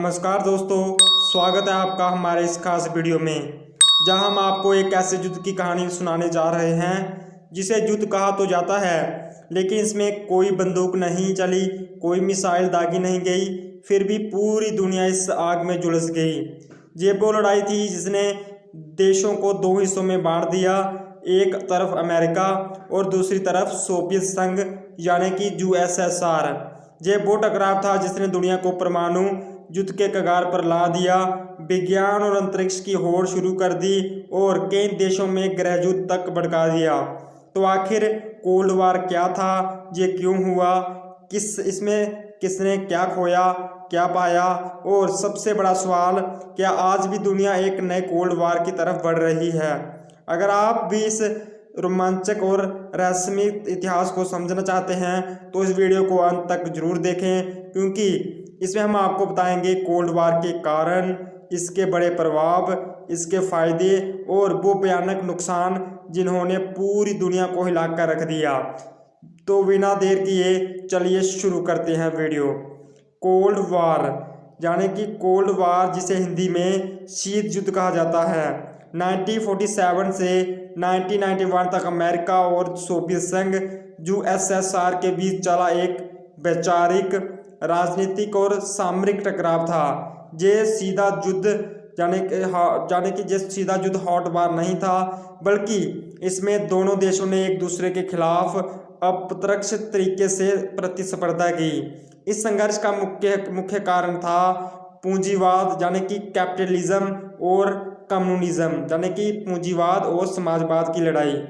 नमस्कार दोस्तों, स्वागत है आपका हमारे इस खास वीडियो में, जहां हम आपको एक ऐसे युद्ध की कहानी सुनाने जा रहे हैं जिसे युद्ध कहा तो जाता है, लेकिन इसमें कोई बंदूक नहीं चली, कोई मिसाइल दागी नहीं गई, फिर भी पूरी दुनिया इस आग में झुलस गई। ये वो लड़ाई थी जिसने देशों को दो हिस्सों में बांट दिया, एक तरफ अमेरिका और दूसरी तरफ सोवियत संघ यानी कि यूएसएसआर। ये वो टकराव था जिसने दुनिया को परमाणु युद्ध के कगार पर ला दिया, विज्ञान और अंतरिक्ष की होड़ शुरू कर दी और कई देशों में गृह युद्ध तक भड़का दिया। तो आखिर कोल्ड वार क्या था, ये क्यों हुआ, किसने क्या खोया, क्या पाया, और सबसे बड़ा सवाल, क्या आज भी दुनिया एक नए कोल्ड वार की तरफ बढ़ रही है? अगर आप भी इस रोमांचक और रहस्यमय इतिहास को समझना चाहते हैं तो इस वीडियो को अंत तक जरूर देखें, क्योंकि इसमें हम आपको बताएंगे कोल्ड वार के कारण, इसके बड़े प्रभाव, इसके फायदे और वो भयानक नुकसान जिन्होंने पूरी दुनिया को हिलाकर रख दिया। तो बिना देर किए चलिए शुरू करते हैं वीडियो। कोल्ड वार यानी कि कोल्ड वार, जिसे हिंदी में शीत युद्ध कहा जाता है, 1947 से 1991 तक अमेरिका और सोवियत संघ यूएसएसआर के बीच चला एक वैचारिक, राजनीतिक और सामरिक टकराव था। ये सीधा युद्ध यानी कि सीधा युद्ध हॉट वार नहीं था, बल्कि इसमें दोनों देशों ने एक दूसरे के खिलाफ अप्रत्यक्ष तरीके से प्रतिस्पर्धा की। इस संघर्ष का मुख्य कारण था पूंजीवाद यानी कि कैपिटलिज्म और कम्युनिज्म यानी कि पूंजीवाद और समाजवाद की लड़ाई।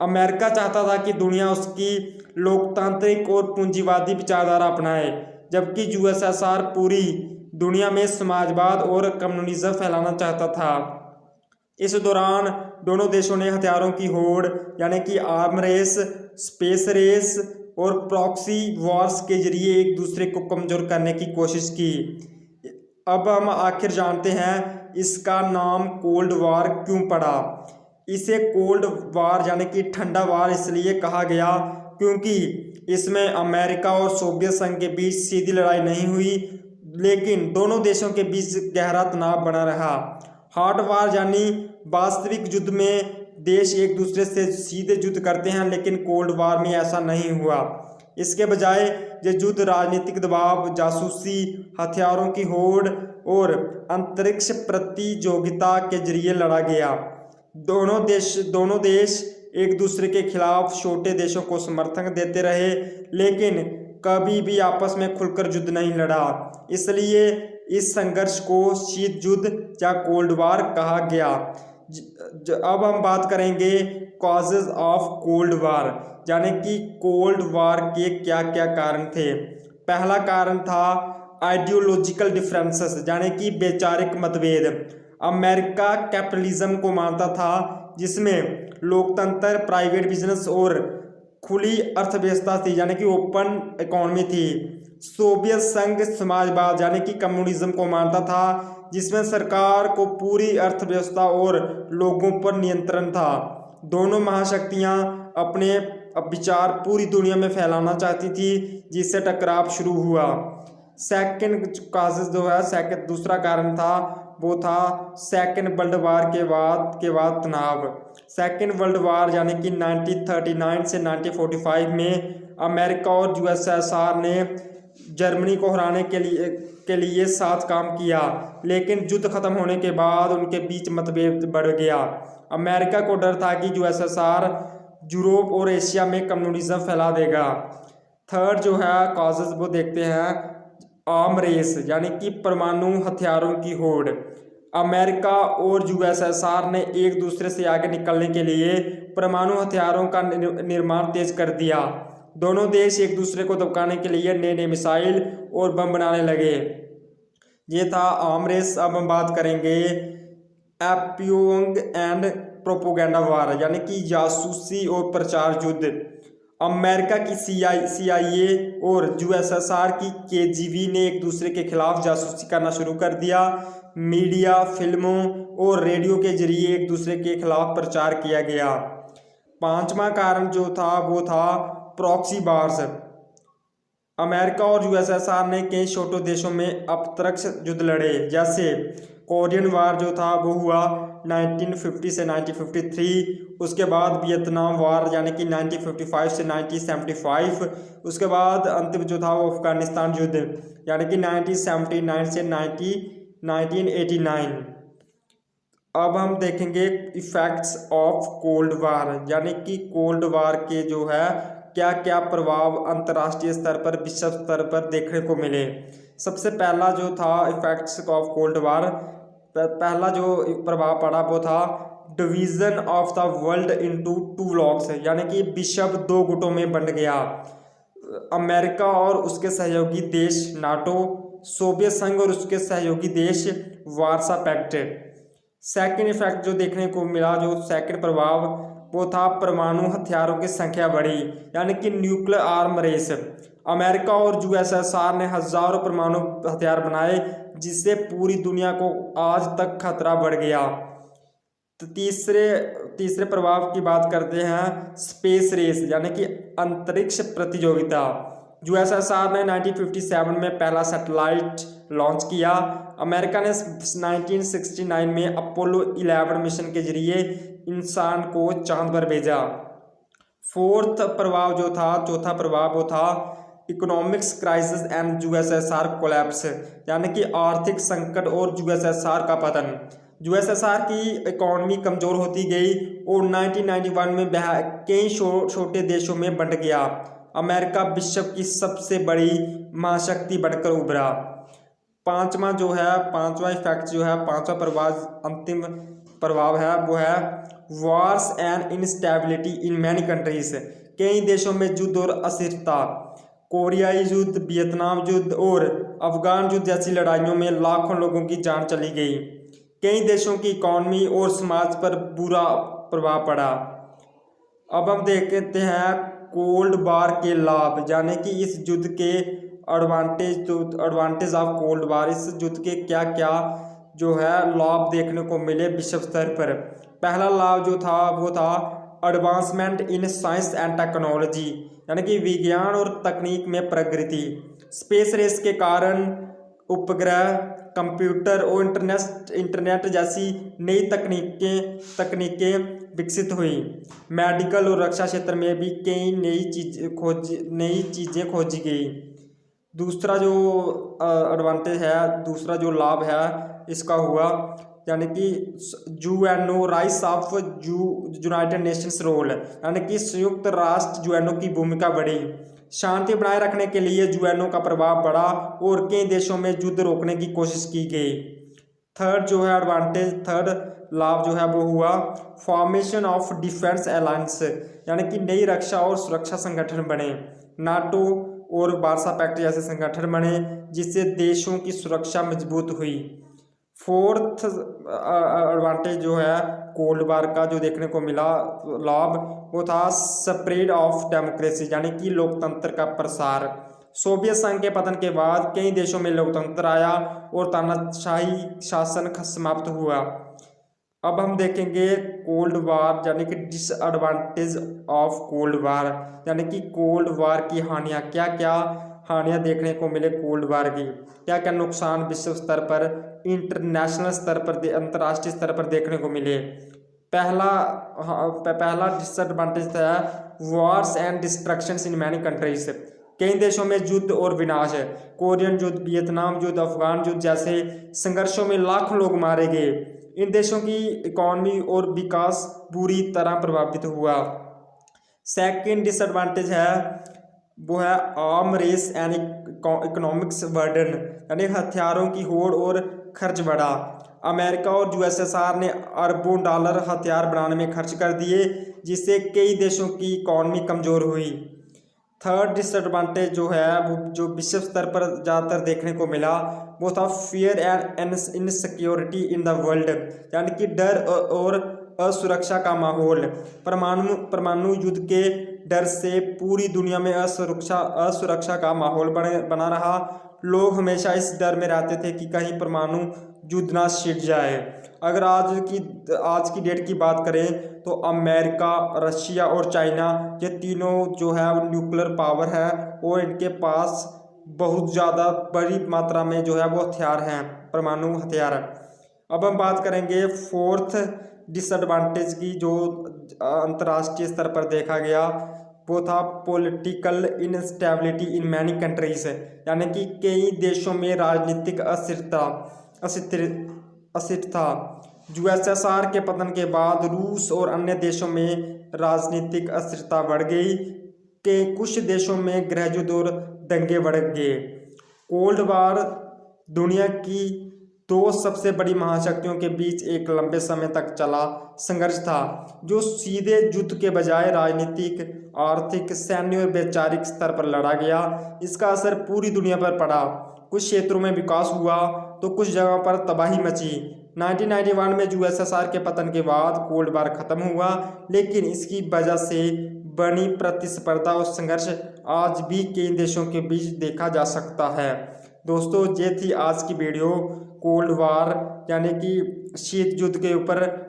अमेरिका चाहता था कि दुनिया उसकी लोकतांत्रिक और पूंजीवादी विचारधारा अपनाए, जबकि यूएसएसआर पूरी दुनिया में समाजवाद और कम्युनिज्म फैलाना चाहता था। इस दौरान दोनों देशों ने हथियारों की होड़ यानी कि आर्म रेस, स्पेस रेस और प्रॉक्सी वॉर्स के जरिए एक दूसरे को कमजोर करने की कोशिश की। अब हम आखिर जानते हैं इसका नाम कोल्ड वार क्यों पड़ा। इसे कोल्ड वार यानी कि ठंडा वार इसलिए कहा गया क्योंकि इसमें अमेरिका और सोवियत संघ के बीच सीधी लड़ाई नहीं हुई, लेकिन दोनों देशों के बीच गहरा तनाव बना रहा। हॉट वार यानी वास्तविक युद्ध में देश एक दूसरे से सीधे युद्ध करते हैं, लेकिन कोल्ड वार में ऐसा नहीं हुआ। इसके बजाय ये युद्ध राजनीतिक दबाव, जासूसी, हथियारों की होड़ और अंतरिक्ष प्रतियोगिता के जरिए लड़ा गया। दोनों देश एक दूसरे के खिलाफ छोटे देशों को समर्थन देते रहे, लेकिन कभी भी आपस में खुलकर युद्ध नहीं लड़ा। इसलिए इस संघर्ष को शीत युद्ध या कोल्ड वार कहा गया। अब हम बात करेंगे कॉजेज ऑफ कोल्ड वार, यानी कि कोल्ड वार के क्या क्या कारण थे। पहला कारण था आइडियोलॉजिकल डिफरेंसेस यानी कि वैचारिक मतभेद। अमेरिका कैपिटलिज्म को मानता था, जिसमें लोकतंत्र, प्राइवेट बिजनेस और खुली अर्थव्यवस्था थी यानी कि ओपन इकोनॉमी थी। सोवियत संघ समाजवाद यानी कि कम्युनिज्म को मानता था, जिसमें सरकार को पूरी अर्थव्यवस्था और लोगों पर नियंत्रण था। दोनों महाशक्तियां अपने विचार पूरी दुनिया में फैलाना चाहती थी, जिससे टकराव शुरू हुआ। सेकंड काजेस जो है, दूसरा कारण था, वो था सेकेंड वर्ल्ड वार के बाद तनाव। सेकेंड वर्ल्ड वार यानी कि 1939 से 1945 में अमेरिका और यूएसएसआर ने जर्मनी को हराने के लिए साथ काम किया, लेकिन युद्ध खत्म होने के बाद उनके बीच मतभेद बढ़ गया। अमेरिका को डर था कि यूएसएसआर यूरोप और एशिया में कम्युनिज्म फैला देगा। थर्ड जो है कॉजेज वो देखते हैं, आर्म रेस यानी कि परमाणु हथियारों की होड़। अमेरिका और यूएसएसआर ने एक दूसरे से आगे निकलने के लिए परमाणु हथियारों का निर्माण तेज कर दिया। दोनों देश एक दूसरे को दबकाने के लिए नए नए मिसाइल और बम बनाने लगे। ये था आर्म रेस। अब हम बात करेंगे एपियोंग एंड प्रोपोगेंडा वार यानी कि जासूसी और प्रचार युद्ध। अमेरिका की CIA और यूएसएसआर की KGB ने एक दूसरे के खिलाफ जासूसी करना शुरू कर दिया। मीडिया, फिल्मों और रेडियो के जरिए एक दूसरे के खिलाफ प्रचार किया गया। पांचवा कारण जो था वो था प्रॉक्सी वार्स। अमेरिका और यूएसएसआर ने कई छोटे देशों में अप्रत्यक्ष युद्ध लड़े, जैसे कोरियन वार जो था वो हुआ 1950 से 1953, उसके बाद वियतनाम वार यानी कि 1955 से 1975, उसके बाद अंतिम जो था वो अफगानिस्तान युद्ध यानी कि 1979 से 1989। अब हम देखेंगे इफेक्ट्स ऑफ कोल्ड वार, यानी कि कोल्ड वार के जो है क्या क्या प्रभाव अंतर्राष्ट्रीय स्तर पर, विश्व स्तर पर देखने को मिले। सबसे पहला जो था इफेक्ट्स ऑफ कोल्ड वार, पहला जो प्रभाव पड़ा वो था division of the world into two blocks, यानी कि विश्व दो गुटों में बंट गया। अमेरिका और उसके सहयोगी देश नाटो, सोवियत संघ और उसके सहयोगी देश वार्सा पैक्ट। सेकंड इफेक्ट जो देखने को मिला, जो सेकंड प्रभाव वो था परमाणु हथियारों की संख्या बढ़ी, यानी कि न्यूक्लियर आर्म रेस। अमेरिका और यूएसएसआर ने हजारों परमाणु हथियार बनाए, जिससे पूरी दुनिया को आज तक खतरा बढ़ गया। तो तीसरे प्रभाव की बात करते हैं स्पेस रेस, यानी कि अंतरिक्ष प्रतियोगिता। यूएसएसआर ने 1957 में पहला सैटेलाइट लॉन्च किया। अमेरिका ने 1969 में अपोलो 11 मिशन के जरिए इंसान को चांद पर भेजा। चौथा प्रभाव वो था economics crisis and USSR collapse, यानी कि आर्थिक संकट और यूएसएसआर का पतन। यूएसएसआर की इकोनॉमी कमजोर होती गई और 1991 में कई छोटे देशों में बंट गया। अमेरिका विश्व की सबसे बड़ी महाशक्ति बनकर उभरा। पांचवा इफेक्ट जो है, पांचवा प्रभाव, अंतिम प्रभाव है वो है Wars and instability in many countries. कई देशों में युद्ध और अस्थिरता। कोरियाई युद्ध, वियतनाम युद्ध और अफगान युद्ध जैसी लड़ाइयों में लाखों लोगों की जान चली गई। कई देशों की इकॉनमी और समाज पर बुरा प्रभाव पड़ा। अब हम देखते हैं कोल्ड वार के लाभ, यानी कि इस युद्ध के एडवांटेज ऑफ कोल्ड वार, इस युद्ध के क्या क्या जो है लाभ देखने को मिले विश्व स्तर पर। पहला लाभ जो था वो था advancement in science and technology, यानी कि विज्ञान और तकनीक में प्रगति। स्पेस रेस के कारण उपग्रह, कंप्यूटर और इंटरनेट जैसी नई तकनीकें विकसित हुई। मेडिकल और रक्षा क्षेत्र में भी कई नई चीज़ें खोजी गई। दूसरा जो एडवांटेज है, दूसरा जो लाभ है इसका हुआ, यानी कि UNO rise of United Nations role, यानी कि संयुक्त राष्ट्र यूएनओ की भूमिका बढ़ी। शांति बनाए रखने के लिए यूएनओ का प्रभाव बढ़ा और कई देशों में युद्ध रोकने की कोशिश की गई। थर्ड लाभ जो है वो हुआ फॉर्मेशन ऑफ डिफेंस अलायंस, यानी कि नई रक्षा और सुरक्षा संगठन बने। नाटो और वार्सा पैक्ट जैसे संगठन बने, जिससे देशों की सुरक्षा मजबूत हुई। फोर्थ एडवांटेज जो है कोल्ड वार का जो देखने को मिला लाभ, वो था स्प्रेड ऑफ डेमोक्रेसी, यानी कि लोकतंत्र का प्रसार। सोवियत संघ के पतन के बाद कई देशों में लोकतंत्र आया और तानाशाही शासन समाप्त हुआ। अब हम देखेंगे कोल्ड वार, यानी कि डिसएडवांटेज ऑफ कोल्ड वार, यानी कि कोल्ड वार की हानियाँ, क्या क्या हानियाँ देखने को मिले कोल्ड वार की, क्या क्या नुकसान विश्व स्तर पर, इंटरनेशनल स्तर पर, अंतर्राष्ट्रीय स्तर पर देखने को मिले। पहला डिसएडवांटेज था Wars and destructions in many countries, कई देशों में युद्ध और विनाश है। कोरियन युद्ध, वियतनाम युद्ध, अफगान युद्ध जैसे संघर्षों में लाखों लोग मारे गए। इन देशों की इकॉनमी और विकास बुरी तरह प्रभावित हुआ। सेकंड डिसएडवांटेज है वो है arm race and economics burden, यानी हथियारों की होड़ और खर्च बढ़ा। अमेरिका और यूएसएसआर ने अरबों डॉलर हथियार बनाने में खर्च कर दिए, जिससे कई देशों की इकॉनमी कमज़ोर हुई। थर्ड डिसएडवांटेज जो है वो जो विश्व स्तर पर ज़्यादातर देखने को मिला वो था fear and insecurity in the world, यानी कि डर और असुरक्षा का माहौल। परमाणु युद्ध के डर से पूरी दुनिया में असुरक्षा का माहौल बना रहा। लोग हमेशा इस डर में रहते थे कि कहीं परमाणु युद्ध ना छिड़ जाए। अगर आज की डेट की बात करें तो अमेरिका, रशिया और चाइना, ये तीनों जो है वो न्यूक्लियर पावर है और इनके पास बहुत ज़्यादा बड़ी मात्रा में जो है वो हथियार हैं, परमाणु हथियार। अब हम बात करेंगे फोर्थ डिसएडवांटेज की, जो अंतर्राष्ट्रीय स्तर पर देखा गया, वो था political instability in many countries, यानी कि कई देशों में राजनीतिक अस्थिरता। यूएसएसआर के पतन के बाद रूस और अन्य देशों में राजनीतिक अस्थिरता बढ़ गई कि कुछ देशों में गृहयुद्ध और दंगे बढ़ गए। कोल्ड वार दुनिया की दो सबसे बड़ी महाशक्तियों के बीच एक लंबे समय तक चला संघर्ष था, जो सीधे युद्ध के बजाय राजनीतिक, आर्थिक, सैन्य और वैचारिक स्तर पर लड़ा गया। इसका असर पूरी दुनिया पर पड़ा। कुछ क्षेत्रों में विकास हुआ तो कुछ जगहों पर तबाही मची। 1991 में यूएसएसआर के पतन के बाद कोल्ड वार खत्म हुआ, लेकिन इसकी वजह से बनी प्रतिस्पर्धा और संघर्ष आज भी कई देशों के बीच देखा जा सकता है। दोस्तों, ये थी आज की वीडियो कोल्ड वार यानी कि शीत युद्ध के ऊपर।